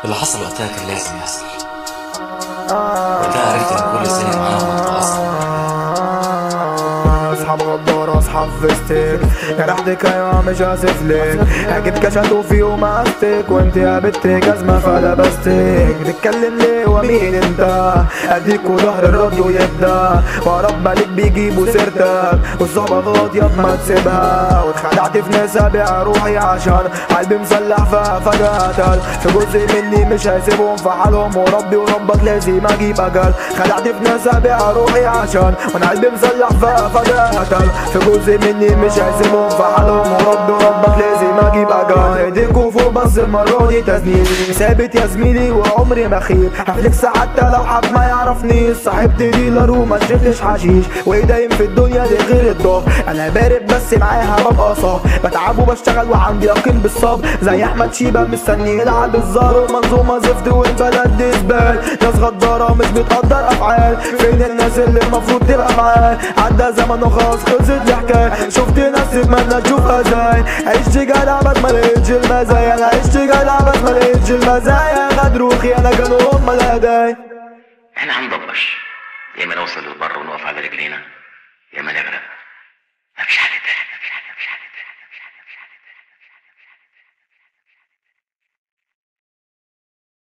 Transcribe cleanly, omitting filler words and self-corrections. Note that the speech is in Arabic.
اللي حصل وقتها كان لازم يحصل. وقتها عرفت ان كل سنة معاهم هتتأثر. اصحاب غدار اصحاب فيستيك، جرحتك ايوه مش هسيف ليك، اكيد كشتوا في يوم استك وانت يا بنت جزمه فلبستك. تتكلم ليه ومين انت؟ اديك وظهر الرد ويبدا ورب بالك بيجيبوا سيرتك، والصحبه غلط ياض ما تسيبها. واتخدعت في ناس ابيع روحي عشان قلبي مسلح فجاه قتل. في جزء مني مش هيسيبهم في حالهم، وربي وربك لازم اجيب اجل. خدعت في ناس ابيع روحي عشان وانا قلبي مسلح فجاه قتل. في جزء مني مش هيسيبهم في حالهم، وربي وربك لازم اجيب اجل. ايديكوا فوق بس المره دي تسنيم ثابت يا زميلي وعمري ما خيب. هفلكس حتى لو حد ما يعرفنيش، صاحبت ديلر وما شربتش حشيش، وايه دايم في الدنيا دي غير الضغط. انا بارد بس معاها ببقى صاح، بتعب وبشتغل وعندي يقين بالصبر. زي احمد شيبه مستني يلعب الزار، ومنظومه زفت والبلد دي زبال. ناس غداره مش بتقدر افعال، فين الناس اللي المفروض تبقى معاه؟ عدى زمن وخلاص خلصت الحكايه. شفت ناس تتمنى تشوفها زي عشت جدع بس ما لقيتش المزايا. انا عشت جدع بس ما لقيتش المزايا. غدروا خيانه كانوا هم الهدايا. احنا هنضبش، يا اما نوصل للبر ونقف على رجلينا، يا اما نغرق.